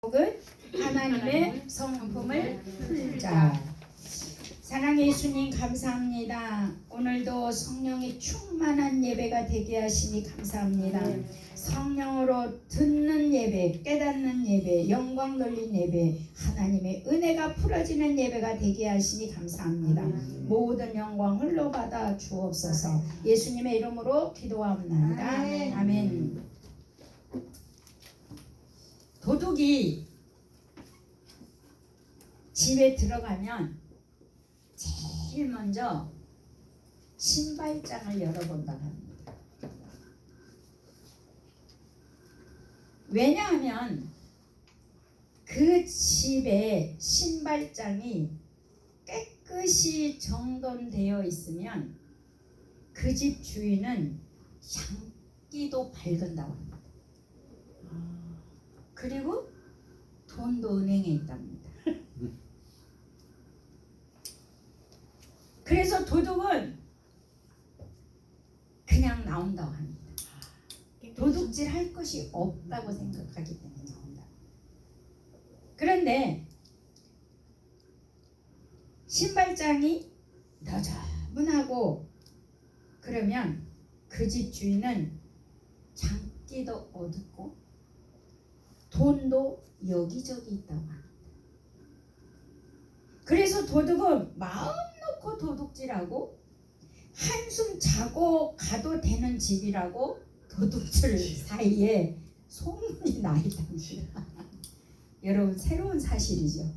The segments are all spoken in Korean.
혹은 하나님의 성품을 풀자. 사랑의 예수님 감사합니다. 오늘도 성령이 충만한 예배가 되게 하시니 감사합니다. 성령으로 듣는 예배, 깨닫는 예배, 영광 돌린 예배, 하나님의 은혜가 풀어지는 예배가 되게 하시니 감사합니다. 모든 영광 홀로 받아 주옵소서. 예수님의 이름으로 기도합니다. 아멘. 도둑이 집에 들어가면 제일 먼저 신발장을 열어본다고 합니다. 왜냐하면 그 집에 신발장이 깨끗이 정돈되어 있으면 그 집 주인은 장기도 밝은다고 합니다. 그리고 돈도 은행에 있답니다. 그래서 도둑은 그냥 나온다고 합니다. 도둑질 할 것이 없다고 생각하기 때문에 나온다. 그런데 신발장이 너저분하고 그러면 그 집 주인은 장기도 어둡고 돈도 여기저기 있다고 합니다. 그래서 도둑은 마음 놓고 도둑질하고 한숨 자고 가도 되는 집이라고 도둑질 사이에 소문이 나 있답니다. 여러분, 새로운 사실이죠.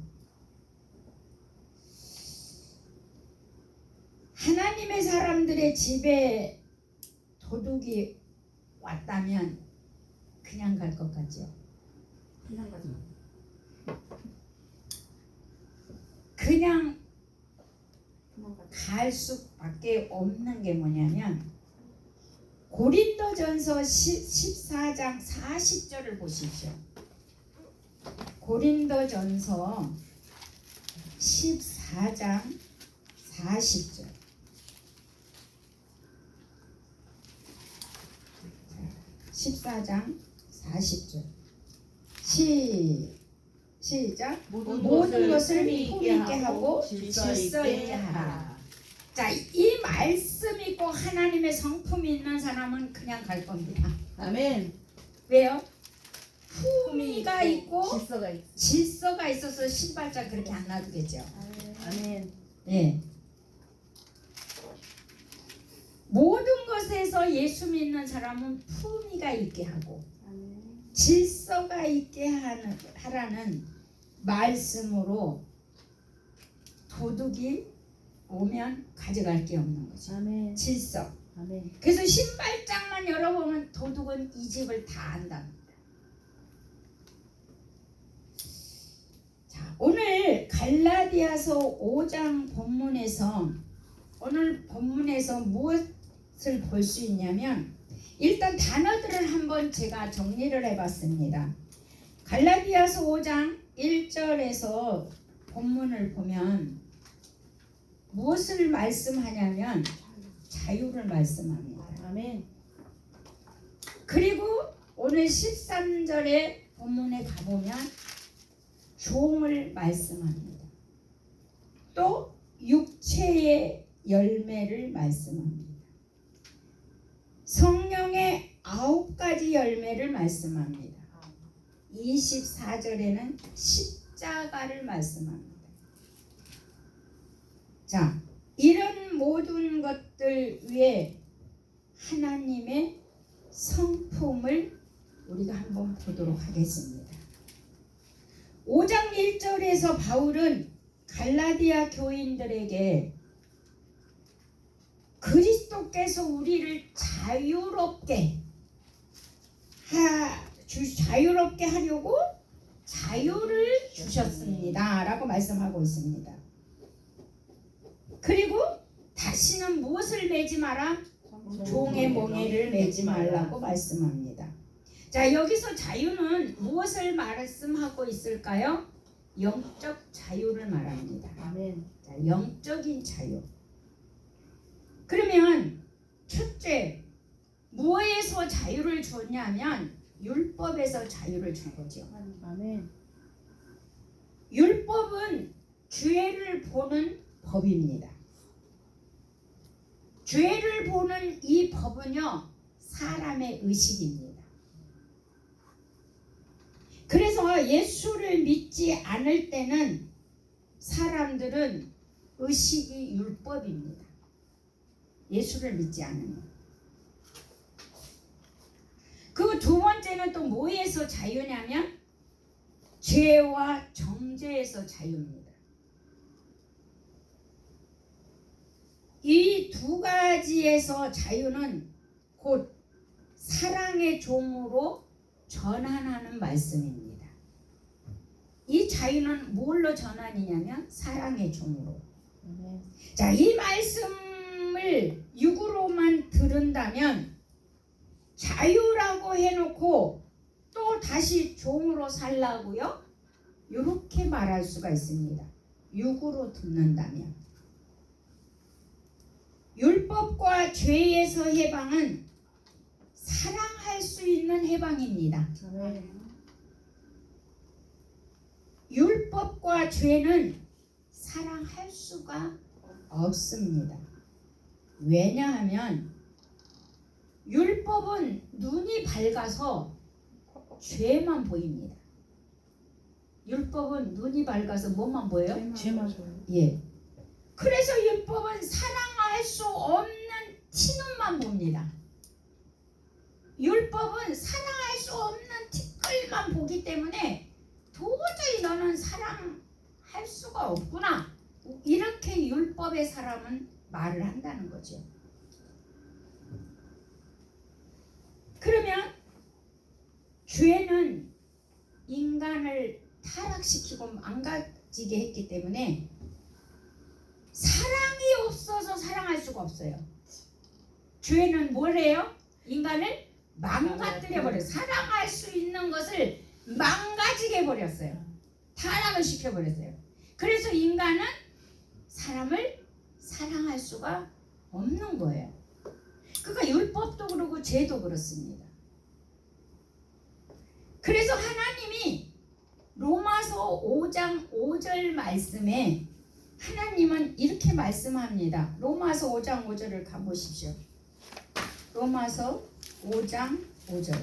하나님의 사람들의 집에 도둑이 왔다면 그냥 갈 것 같죠? 그냥 갈 수밖에 없는 게 뭐냐면 고린도전서 14장 40절을 보십시오. 고린도전서 14장 40절. 14장 40절. 시작. 모든 것을 품있게 하고 질서 있게 하라. 자, 이 말씀 있고 하나님의 성품이 있는 사람은 그냥 갈 겁니다. 아멘. 왜요? 품위가 있고 질서가 있어서 신발장 그렇게 안 놔두겠죠. 아멘. 예. 모든 것에서 예수 믿는 사람은 품위가 있게 하고 질서가 있게 하라는 말씀으로 도둑이 오면 가져갈 게 없는 거죠. 아멘. 질서. 아멘. 그래서 신발장만 열어보면 도둑은 이 집을 다 안답니다. 자, 오늘 갈라디아서 5장 본문에서 오늘 본문에서 무엇을 볼 수 있냐면 일단 단어들을 한번 제가 정리를 해봤습니다. 갈라디아서 5장 1절에서 본문을 보면 무엇을 말씀하냐면 자유를 말씀합니다. 아멘. 그리고 오늘 13절의 본문에 가보면 종을 말씀합니다. 또 육체의 열매를 말씀합니다. 성령의 9가지 열매를 말씀합니다. 24절에는 십자가를 말씀합니다. 자, 이런 모든 것들 위에 하나님의 성품을 우리가 한번 보도록 하겠습니다. 5장 1절에서 바울은 갈라디아 교인들에게 그리스도께서 우리를 자유롭게 하려고 자유를 주셨습니다 라고 말씀하고 있습니다. 그리고 다시는 무엇을 매지 마라? 종의 몽에를 매지 말라고 말씀합니다. 자, 여기서 자유는 무엇을 말씀하고 있을까요? 영적 자유를 말합니다. 아멘. 자, 영적인 자유. 그러면 첫째, 무엇에서 자유를 줬냐면 율법에서 자유를 준 거죠. 아멘. 율법은 죄를 보는 법입니다. 죄를 보는 이 법은요, 사람의 의식입니다. 그래서 예수를 믿지 않을 때는 사람들은 의식이 율법입니다. 예수를 믿지 않으면. 그 두 번째는 또 뭐에서 자유냐면 죄와 정죄에서 자유입니다. 이 두 가지에서 자유는 곧 사랑의 종으로 전환하는 말씀입니다. 이 자유는 뭘로 전환이냐면 사랑의 종으로. 자, 이 말씀을 육으로만 들은다면 자유라고 해놓고 또 다시 종으로 살라고요? 이렇게 말할 수가 있습니다. 육으로 듣는다면. 율법과 죄에서 해방은 사랑할 수 있는 해방입니다. 율법과 죄는 사랑할 수가 없습니다. 왜냐하면 율법은 눈이 밝아서 죄만 보입니다. 율법은 눈이 밝아서 뭐만 보여요? 죄만 보여요. 예. 그래서 율법은 사랑할 수 없는 티눈만 봅니다. 율법은 사랑할 수 없는 티끌만 보기 때문에 도저히 너는 사랑할 수가 없구나. 이렇게 율법의 사람은 말을 한다는 거죠. 그러면 죄는 인간을 타락시키고 망가지게 했기 때문에 사랑이 없어서 사랑할 수가 없어요. 죄는 뭘 해요? 인간을 망가뜨려 버려요. 사랑할 수 있는 것을 망가지게 해버렸어요. 타락을 시켜버렸어요. 그래서 인간은 사람을 사랑할 수가 없는 거예요. 그러니까 율법도 그렇고 죄도 그렇습니다. 그래서 하나님이 로마서 5장 5절 말씀에 하나님은 이렇게 말씀합니다. 로마서 5장 5절을 가보십시오. 로마서 5장 5절.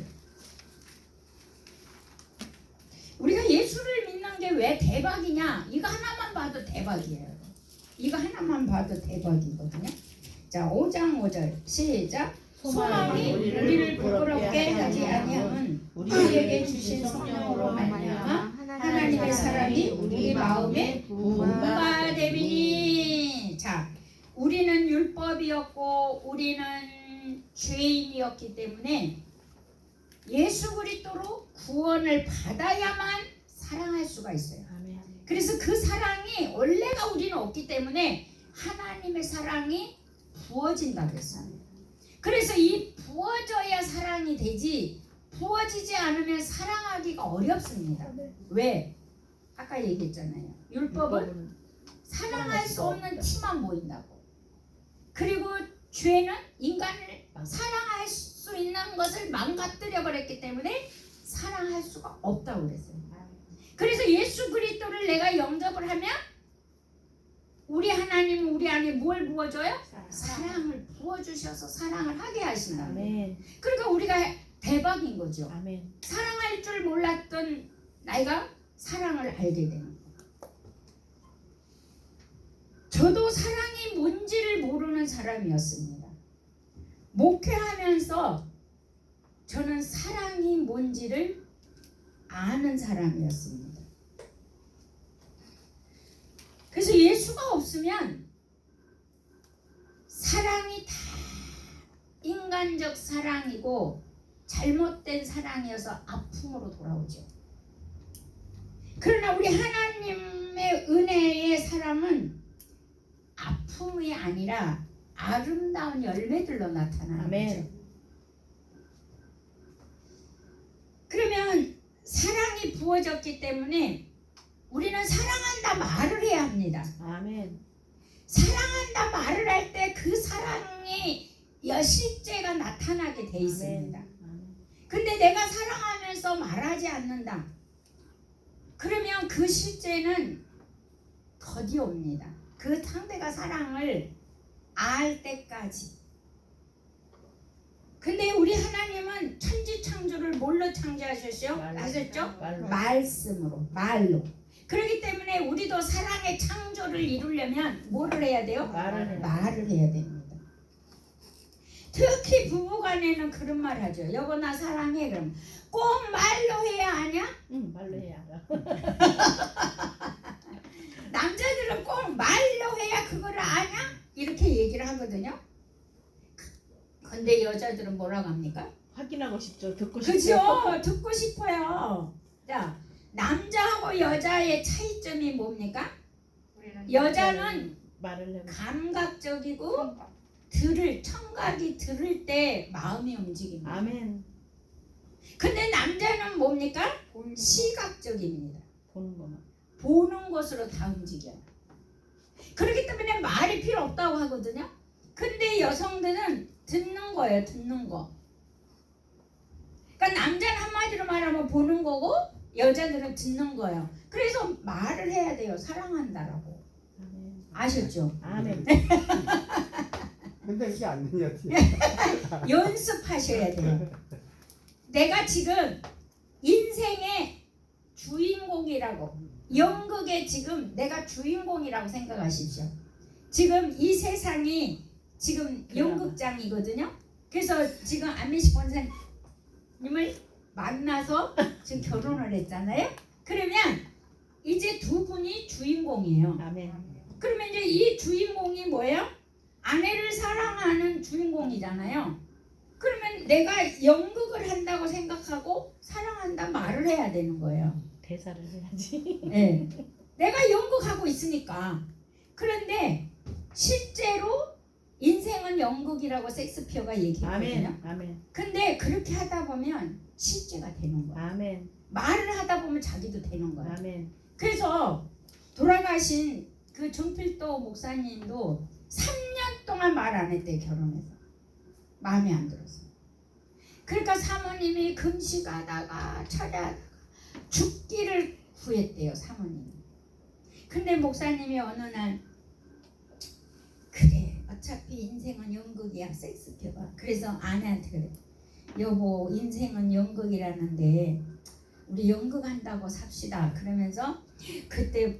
우리가 예수를 믿는 게 왜 대박이냐? 이거 하나만 봐도 대박이에요. 이거 하나만 봐도 대박이거든요. 자, 5장 5절 시작. 소망이 우리를 부끄럽게 하지 아니함은 우리에게 주신 성령으로 말미암아 하나님의 사랑이 우리 마음에 부음바 되리니. 자, 우리는 율법이었고 우리는 죄인이었기 때문에 예수 그리스도로 구원을 받아야만 사랑할 수가 있어요. 그래서 그 사랑이 원래가 우리는 없기 때문에 하나님의 사랑이 부어진다고 했어요. 그래서 이 부어져야 사랑이 되지, 부어지지 않으면 사랑하기가 어렵습니다. 왜? 아까 얘기했잖아요. 율법은 사랑할 수 없는 티만 보인다고. 그리고 죄는 인간을 사랑할 수 있는 것을 망가뜨려 버렸기 때문에 사랑할 수가 없다고 그랬어요. 그래서 예수 그리스도를 내가 영접을 하면 우리 하나님은 우리 안에 뭘 부어줘요? 사랑을 부어주셔서 사랑을 하게 하신다. 그러니까 우리가 대박인 거죠. 아멘. 사랑할 줄 몰랐던 나이가 사랑을 알게 되는 거예요. 저도 사랑이 뭔지를 모르는 사람이었습니다. 목회하면서 저는 사랑이 뭔지를 아는 사람이었습니다. 그래서 예수가 없으면 사랑이 다 인간적 사랑이고 잘못된 사랑이어서 아픔으로 돌아오죠. 그러나 우리 하나님의 은혜의 사랑은 아픔이 아니라 아름다운 열매들로 나타나는 거죠. 그러면 사랑이 부어졌기 때문에 우리는 사랑한다 말을 해야 합니다. 아멘. 사랑한다 말을 할 때 그 사랑이 실제가 나타나게 돼 있습니다. 근데 내가 사랑하면서 말하지 않는다. 그러면 그 실제는 더디 옵니다. 그 상대가 사랑을 알 때까지. 근데 우리 하나님은 천지 창조를 뭘로 창조하셨죠? 아셨죠? 말씀으로, 말로. 그렇기 때문에 우리도 사랑의 창조를 이루려면 뭐를 해야 돼요? 말을 해야 됩니다. 특히 부부간에는 그런 말 하죠. 여보 나 사랑해. 그럼 꼭 말로 해야 하냐? 응, 말로 해야 알아. 남자들은 꼭 말로 해야 그걸 아냐? 이렇게 얘기를 하거든요. 근데 여자들은 뭐라고 합니까? 확인하고 싶죠. 듣고 싶죠. 그죠? 듣고 싶어요. 자, 남자하고 여자의 차이점이 뭡니까? 여자는 말을 해. 감각적이고 청각이 들을 때 마음이 움직입니다. 아멘. 근데 남자는 뭡니까? 시각적입니다. 보는 것만. 보는 것으로 다 움직여요. 그렇기 때문에 말이 필요 없다고 하거든요. 근데 여성들은 듣는 거예요. 듣는 거. 그러니까 남자는 한마디로 말하면 보는 거고 여자들은 듣는 거예요. 그래서 말을 해야 돼요. 사랑한다라고. 아멘. 아셨죠? 아멘. 근데 이게 안 되냐? 연습하셔야 돼요. 내가 지금 인생의 주인공이라고, 연극의 지금 내가 주인공이라고 생각하십시오. 지금 이 세상이 지금 연극장이거든요. 그래서 지금 안민식 권사님을 만나서 지금 결혼을 했잖아요. 그러면 이제 두 분이 주인공이에요. 아멘. 그러면 이제 이 주인공이 뭐예요? 아내를 사랑하는 주인공이잖아요. 그러면 내가 연극을 한다고 생각하고 사랑한다 말을 해야 되는 거예요. 대사를 해야지. 네. 내가 연극하고 있으니까. 그런데 실제로 인생은 연극이라고 섹스피어가 얘기했거든요. 아멘. 아멘. 근데 그렇게 하다 보면 실제가 되는 거예요. 아멘. 말을 하다 보면 자기도 되는 거예요. 아멘. 그래서 돌아가신 그 정필도 목사님도 3년 동안 말 안 했대요. 결혼해서. 마음에 안 들었어요. 그러니까 사모님이 금식하다가 철야하다가 죽기를 구했대요. 사모님이. 근데 목사님이 어느 날 그래 어차피 인생은 연극이야. 섹스피어가. 그래서 아내한테 그래. 여보 인생은 연극이라는데 우리 연극한다고 삽시다. 그러면서 그때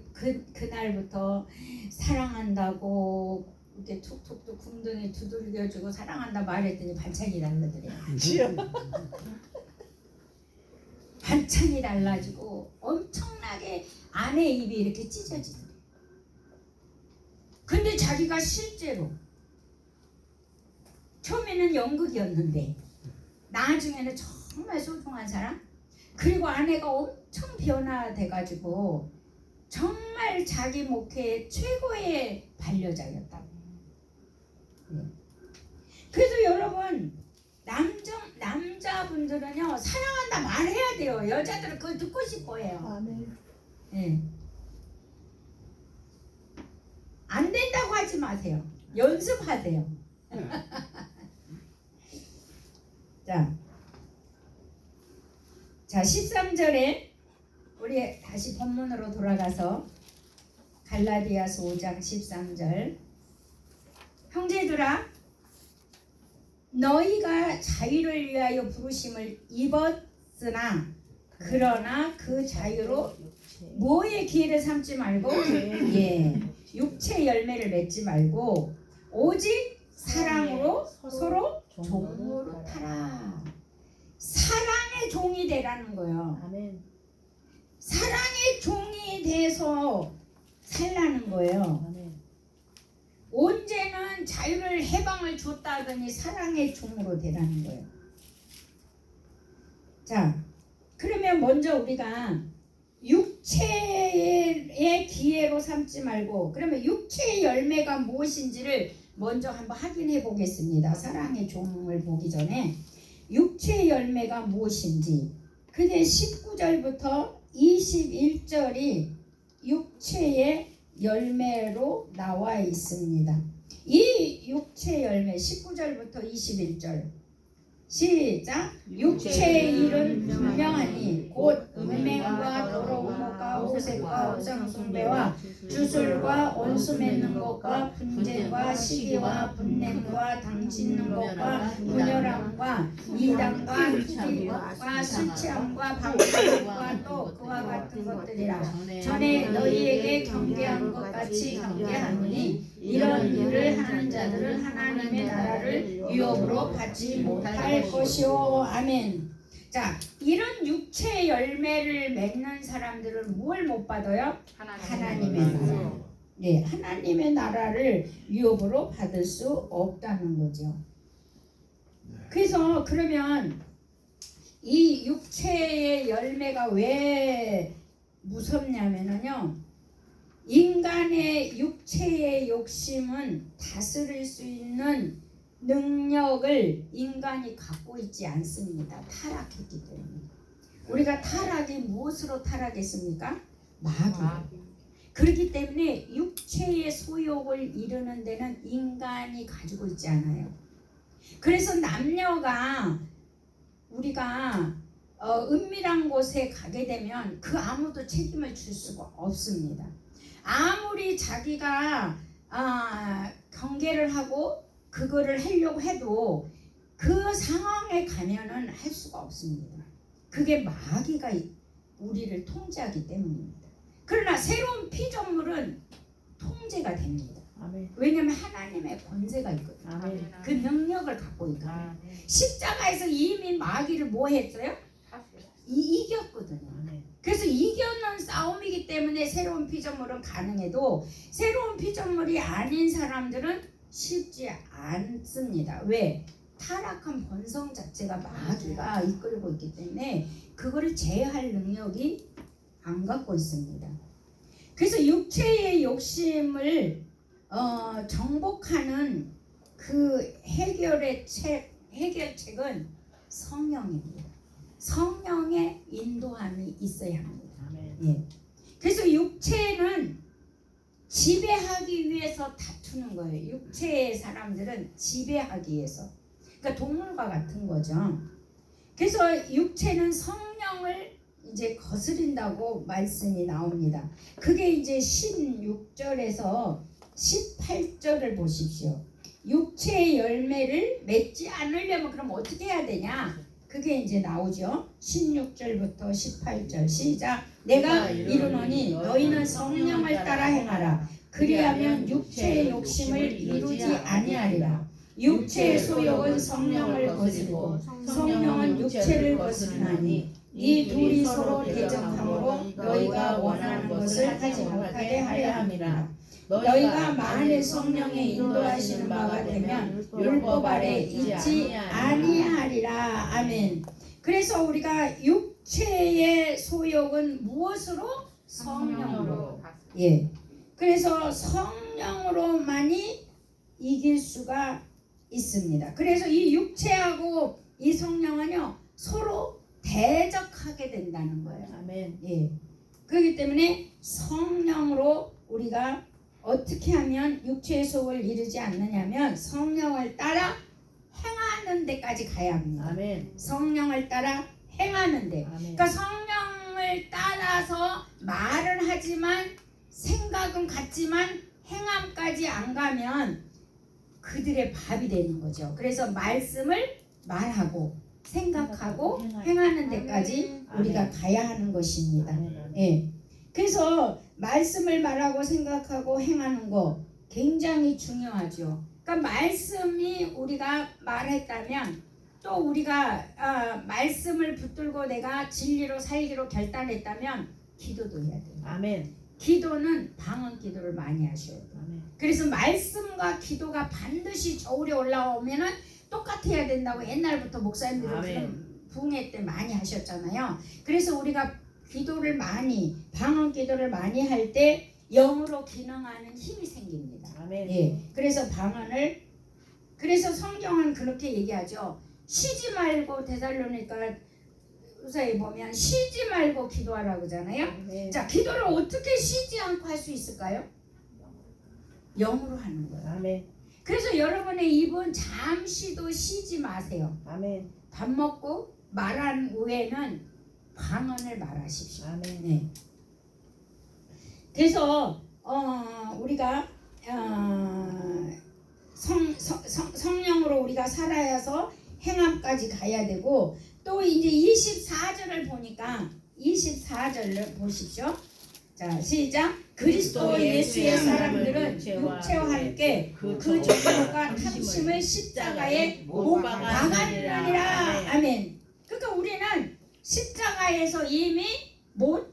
그날부터 사랑한다고 이렇게 툭툭툭 궁둥이 두들겨주고 사랑한다 말했더니 반찬이 달라더래요. 반찬이 달라지고 엄청나게 아내 입이 이렇게 찢어지더래요. 근데 자기가 실제로 처음에는 연극이었는데 나중에는 정말 소중한 사람, 그리고 아내가 엄청 변화돼가지고 정말 자기 목회의 최고의 반려자였다고. 그래서 여러분 남자분들은요 사랑한다 말해야 돼요. 여자들은 그걸 듣고 싶어해요. 아멘. 네. 안 된다고 하지 마세요. 연습하세요. 자 13절에 우리 다시 본문으로 돌아가서 갈라디아서 5장 13절. 형제들아 너희가 자유를 위하여 부르심을 입었으나 그러나 그 자유로 뭐의 기회를 삼지 말고 육체 열매를 맺지 말고 오직 사랑으로 서로 종으로 타라. 사랑의 종이 되라는 거예요. 아멘. 사랑의 종이 돼서 살라는 거예요. 아멘. 언제는 자유를 해방을 줬다 하더니 사랑의 종으로 되라는 거예요. 자, 그러면 먼저 우리가 육체의 기회로 삼지 말고, 그러면 육체의 열매가 무엇인지를 먼저 한번 확인해 보겠습니다. 사랑의 종을 보기 전에 육체의 열매가 무엇인지. 그게 19절부터 21절이 육체의 열매로 나와 있습니다. 이 육체의 열매 19절부터 21절 시작. 육체의 일은 분명하니 곧 음행과 더러운 것과 호색과 우상숭배와 주술과 원수 맺는 것과 분쟁과 시기와 분냄과 당짓는 것과 분열함과 이단과 기와 술 취함과 방탕함과 또 그와 같은 것들이라. 전에 너희에게 경계한 것 같이 경계하노니 이런 일을 하는 자들은 하나님의 나라를 유업으로 받지 못할 것이오. 아멘. 자, 이런 육체의 열매를 맺는 사람들은 뭘 못 받아요? 하나님의 나라. 네, 하나님의 나라를 유업으로 받을 수 없다는 거죠. 그래서 그러면 이 육체의 열매가 왜 무섭냐면요, 인간의 육체의 욕심은 다스릴 수 있는 능력을 인간이 갖고 있지 않습니다. 타락했기 때문에. 우리가 타락이 무엇으로 타락했습니까? 마귀. 그렇기 때문에 육체의 소욕을 이루는 데는 인간이 가지고 있지 않아요. 그래서 남녀가 우리가 은밀한 곳에 가게 되면 그 아무도 책임을 질 수가 없습니다. 아무리 자기가 경계를 하고 그거를 하려고 해도 그 상황에 가면은 할 수가 없습니다. 그게 마귀가 우리를 통제하기 때문입니다. 그러나 새로운 피조물은 통제가 됩니다. 아멘. 왜냐하면 하나님의 권세가 있거든요. 아멘. 그 능력을 갖고 있거든요. 십자가에서 이미 마귀를 뭐 했어요? 이겼거든요. 아멘. 그래서 이겨는 싸움이기 때문에 새로운 피조물은 가능해도 새로운 피조물이 아닌 사람들은 쉽지 않습니다. 왜? 타락한 본성 자체가 마귀가 이끌고 있기 때문에 그거를 제어할 능력이 안 갖고 있습니다. 그래서 육체의 욕심을 정복하는 그 해결책은 성령입니다. 성령의 인도함이 있어야 합니다. 아멘. 예. 그래서 육체는 지배하기 위해서 다투는 거예요. 육체의 사람들은 지배하기 위해서. 그러니까 동물과 같은 거죠. 그래서 육체는 성령을 이제 거스린다고 말씀이 나옵니다. 그게 이제 16절에서 18절을 보십시오. 육체의 열매를 맺지 않으려면 그럼 어떻게 해야 되냐? 그게 이제 나오죠. 16절부터 18절 시작. 내가 이르노니 너희는 성령을 따라 행하라. 그리하면 육체의 욕심을 이루지 아니하리라. 육체의 소욕은 성령을 거스리고 성령은 육체를 거스리나니 이 둘이 서로 대적함으로 너희가 원하는 것을 하지 못하게 하려 함이라. 너희가 만일 성령의 인도하시는 바가 되면 율법 아래 있지 아니하리라. 아멘. 그래서 우리가 육체의 소욕은 무엇으로? 성령으로. 예. 그래서 성령으로만이 이길 수가 있습니다. 그래서 이 육체하고 이 성령은요 서로 대적하게 된다는 거예요. 아멘. 예. 그렇기 때문에 성령으로 우리가 어떻게 하면 육체의 속을 이루지 않느냐면 성령을 따라 행하는 데까지 가야 합니다. 아멘. 성령을 따라 행하는 데. 아멘. 그러니까 성령을 따라서 말은 하지만 생각은 같지만 행함까지 안 가면 그들의 밥이 되는 거죠. 그래서 말씀을 말하고 생각하고 행하는 데까지 우리가 가야 하는 것입니다. 예. 그래서 말씀을 말하고 생각하고 행하는 거 굉장히 중요하죠. 그러니까 말씀이 우리가 말했다면 또 우리가 말씀을 붙들고 내가 진리로 살기로 결단했다면 기도도 해야 돼요. 아멘. 기도는 방언 기도를 많이 하셔야 돼요. 아멘. 그래서 말씀과 기도가 반드시 저울에 올라오면은 똑같아야 된다고 옛날부터 목사님들이 부흥회 때 많이 하셨잖아요. 그래서 우리가 기도를 많이 방언 기도를 많이 할 때 영으로 기능하는 힘이 생깁니다. 아멘. 예. 그래서 방언을 그래서 성경은 그렇게 얘기하죠. 쉬지 말고 데살로니가 후서에 보면 쉬지 말고 기도하라고 하잖아요. 아멘. 자, 기도를 어떻게 쉬지 않고 할 수 있을까요? 영으로 하는 거예요. 아멘. 그래서 여러분의 입은 잠시도 쉬지 마세요. 아멘. 밥 먹고 말한 후에는 방언을 말하십시오. 아멘. 네. 그래서 우리가 성령으로 우리가 살아야서 행함까지 가야 되고, 또 이제 24절을 보니까 24절을 보십시오. 자, 시작. 그리스도 예수의 사람들은 육체와 함께 그 정욕과 탐심을 십자가에 못 박았느니라. 아멘. 그러니까 우리는 십자가에서 이미 못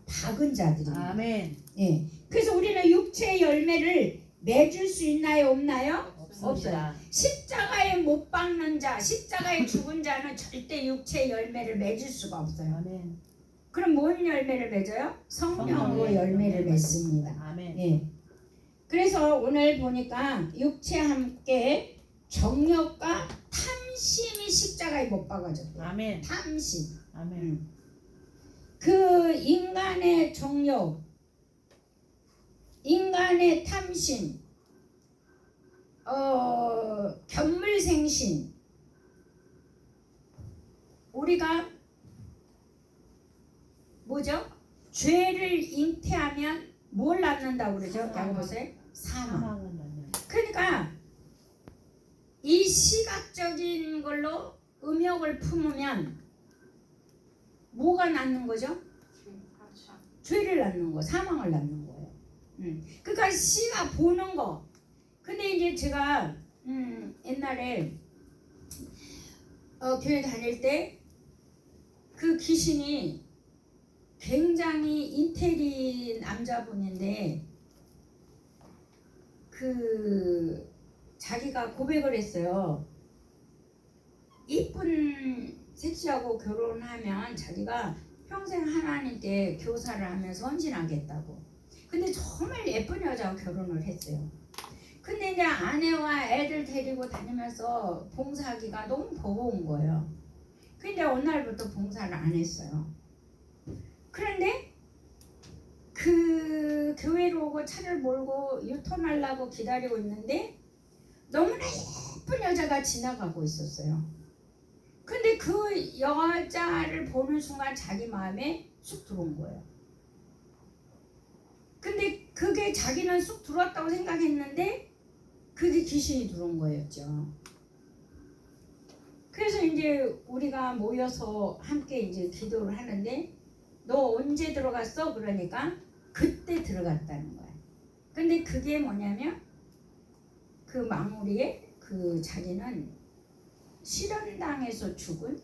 박은 자들입니다. 아멘. 예. 그래서 우리는 육체의 열매를 맺을 수 있나요, 없나요? 없어요. 십자가에 못 박는 자, 십자가에 죽은 자는 절대 육체의 열매를 맺을 수가 없어요. 아멘. 그럼 뭔 열매를 맺어요? 성령으로 성령의 열매를 맺습니다. 아멘. 예. 그래서 오늘 보니까 육체와 함께 정욕과 탐심이 십자가에 못 박아졌대요. 아멘. 탐심. 아멘. 그 인간의 정욕, 인간의 탐심, 견물생신, 우리가 뭐죠? 죄를 잉태하면 뭘 낳는다고 그러죠? 야고보서에 사망. 사망은 아멘. 그러니까 이 시각적인 걸로 음욕을 품으면 뭐가 낳는 거죠? 죄를 낳는 거, 사망을 낳는 거예요. 그러니까 시가 보는 거. 근데 이제 제가 옛날에 교회 다닐 때 그 귀신이 굉장히 인테리 남자분인데 그 자기가 고백을 했어요. 이쁜 섹시하고 결혼하면 자기가 평생 하나님께 교사를 하면서 헌신하겠다고. 근데 정말 예쁜 여자와 결혼을 했어요. 근데 이제 아내와 애들 데리고 다니면서 봉사하기가 너무 버거운 거예요. 근데 어느 날부터 봉사를 안 했어요. 그런데 그 교회로 오고 차를 몰고 유턴하려고 기다리고 있는데 너무나 예쁜 여자가 지나가고 있었어요. 근데 그 여자를 보는 순간 자기 마음에 쑥 들어온 거예요. 근데 그게 자기는 쑥 들어왔다고 생각했는데 그게 귀신이 들어온 거였죠. 그래서 이제 우리가 모여서 함께 이제 기도를 하는데 너 언제 들어갔어? 그러니까 그때 들어갔다는 거야. 근데 그게 뭐냐면 그 마무리에 그 자기는 실현당해서 죽은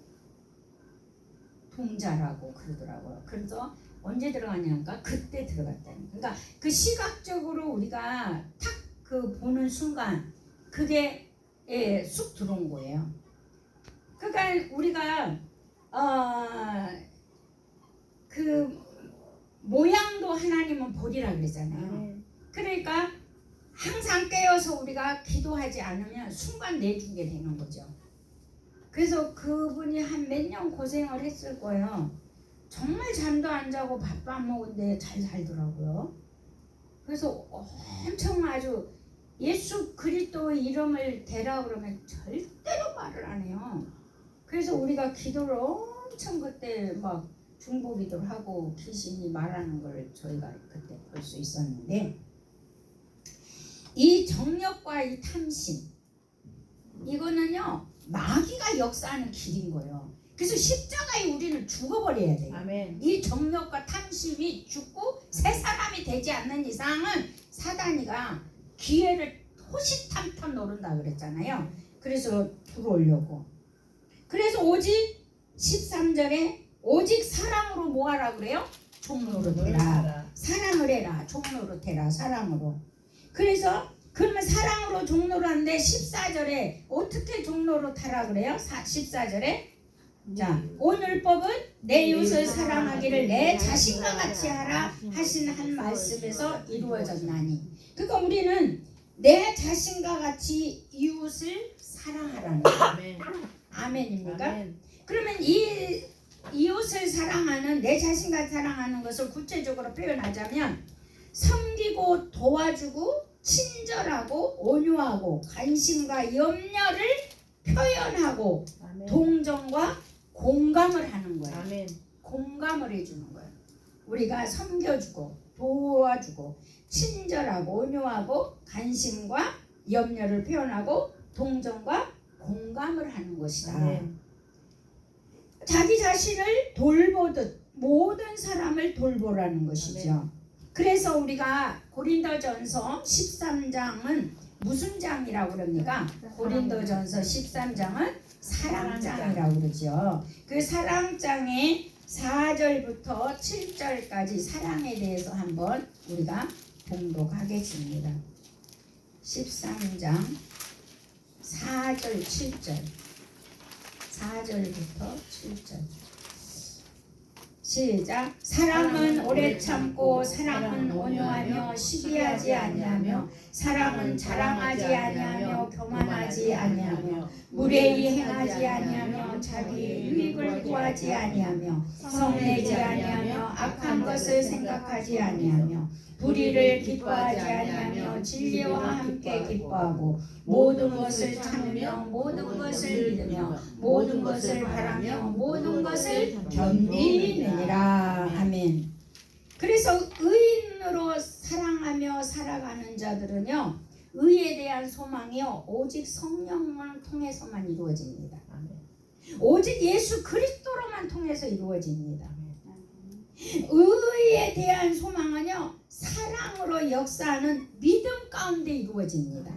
동자라고 그러더라고요. 그래서 언제 들어가냐니까 그때 들어갔다는 거야. 그러니까 그 시각적으로 우리가 탁 그 보는 순간 그게 쑥 들어온 거예요. 그러니까 우리가 그 모양도 하나님은 보리라 그러잖아요. 그러니까 항상 깨어서 우리가 기도하지 않으면 순간 내주게 되는 거죠. 그래서 그분이 한 몇 년 고생을 했을 거예요. 정말 잠도 안 자고 밥도 안 먹은데 잘 살더라고요. 그래서 엄청 아주 예수 그리스도 이름을 대라 그러면 절대로 말을 안 해요. 그래서 우리가 기도를 엄청 그때 막 중보기도를 하고 귀신이 말하는 걸 저희가 그때 볼 수 있었는데, 이 정욕과 이 탐심 이거는요 마귀가 역사하는 길인 거예요. 그래서 십자가에 우리는 죽어버려야 돼요. 아멘. 이 정욕과 탐심이 죽고 새 사람이 되지 않는 이상은 사단이가 기회를 호시탐탐 노른다 그랬잖아요. 그래서 들어오려고. 그래서 오직 13절에 오직 사랑으로 뭐 하라 그래요? 종노릇해라. 사랑을 해라. 종노릇해라. 사랑으로. 그래서 그러면 사랑으로 종노릇하는데 14절에 어떻게 종노릇하라 그래요? 14절에 자, 오늘법은 내 이웃을 사랑하기를 내 자신과 같이 하라 하신 한 말씀에서 이루어졌나니. 그러니까 우리는 내 자신과 같이 이웃을 사랑하라는 거예요. 아멘. 아멘입니까? 아멘. 그러면 이 이웃을 사랑하는, 내 자신과 사랑하는 것을 구체적으로 표현하자면 섬기고 도와주고 친절하고 온유하고 관심과 염려를 표현하고 아멘. 동정과 공감을 하는 거예요. 아멘. 공감을 해주는 거예요. 우리가 섬겨주고 도와주고 친절하고 온유하고 관심과 염려를 표현하고 동정과 공감을 하는 것이다. 아멘. 자기 자신을 돌보듯 모든 사람을 돌보라는 것이죠. 아멘. 그래서 우리가 고린도전서 13장은 무슨 장이라고 그럽니까? 고린도전서 13장은 사랑장이라고 그러죠. 그 사랑장의 4절부터 7절까지 사랑에 대해서 한번 우리가 봉독하겠습니다. 13장 4절 7절 4절부터 7절 시작. 사랑은 오래 참고 사랑은 온유하며 시기하지 아니하며 사랑은 자랑하지 아니하며 교만하지 아니하며 무례히 행하지 아니하며 자기 유익을 구하지 아니하며 성내지 아니하며 악한 것을 생각하지 아니하며 불의를 기뻐하지 아니하며 진리와 함께 기뻐하고 모든 것을 참으며 모든 것을 믿으며 모든 것을 바라며 모든 것을 견디느니라. 아멘. 그래서 의인으로 사랑하며 살아가는 자들은요, 의에 대한 소망이요 오직 성령을 통해서만 이루어집니다. 아멘. 오직 예수 그리스도로만 통해서 이루어집니다. 의에 대한 소망은요 사랑으로 역사하는 믿음 가운데 이루어집니다.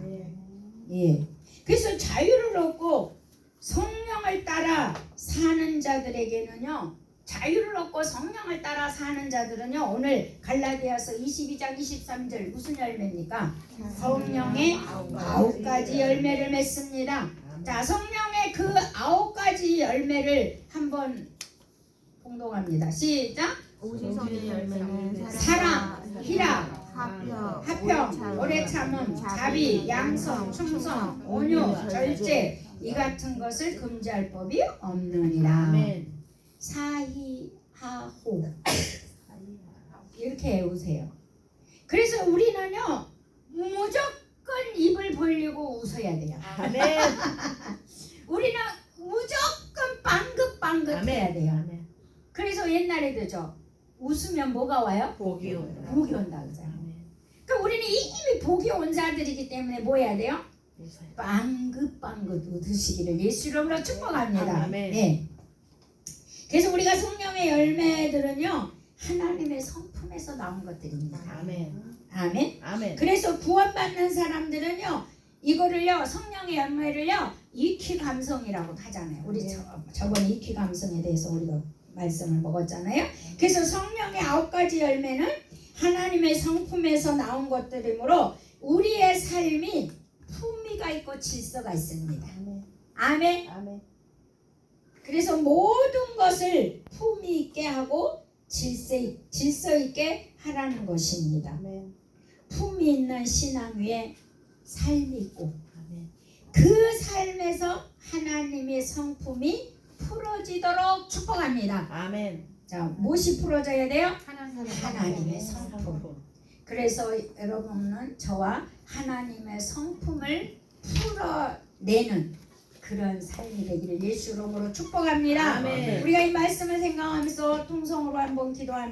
예. 그래서 자유를 얻고 성령을 따라 사는 자들에게는요, 자유를 얻고 성령을 따라 사는 자들은요, 오늘 갈라디아서 22장 23절 무슨 열매입니까? 성령의 9가지 열매를 맺습니다. 자, 성령의 그 9가지 열매를 한번 봉독합니다. 시작. 오지성의 열매는 사랑, 희락, 화평, 오래 참음, 자비, 양성, 충성, 온유, 절제 이 같은 것을 금지할 법이 없느니라. 아멘. 사히하호 이렇게 외우세요. 그래서 우리는요 무조건 입을 벌리고 웃어야 돼요. 아멘. 우리는 무조건 빵긋빵긋 해야 돼요. 아멘. 그래서 옛날에도죠 웃으면 뭐가 와요? 복이 온다. 복이 온다 그러잖아요. 아멘. 그러니까 우리는 이미 복이 온 자들이기 때문에 뭐 해야 돼요? 예수님. 빵긋빵긋 웃으시기를 예수 이름으로 축복합니다. 아멘. 네. 그래서 우리가 성령의 열매들은요 하나님의 성품에서 나온 것들입니다. 아멘. 아멘. 아멘. 그래서 구원받는 사람들은요 이거를요 성령의 열매를요 익히 감성이라고 하잖아요. 우리 저번에 익히 감성에 대해서 우리가 말씀을 먹었잖아요. 그래서 성령의 9가지 열매는 하나님의 성품에서 나온 것들이므로 우리의 삶이 품위가 있고 질서가 있습니다. 아멘. 아멘. 그래서 모든 것을 품위 있게 하고 질서 있게 하라는 것입니다. 아멘. 품위 있는 신앙 위에 삶이 있고 아멘. 그 삶에서 하나님의 성품이 풀어지도록 축복합니다. 아멘. 자, 무엇이 풀어져야 돼요? 하나님의 하나님의 성품. 그래서 여러분은 저와 하나님의 성품을 풀어내는 그런 삶이 되기를 예수 이름으로 축복합니다. 아멘. 우리가 이 말씀을 생각하면서 통성으로 한번 기도합니다.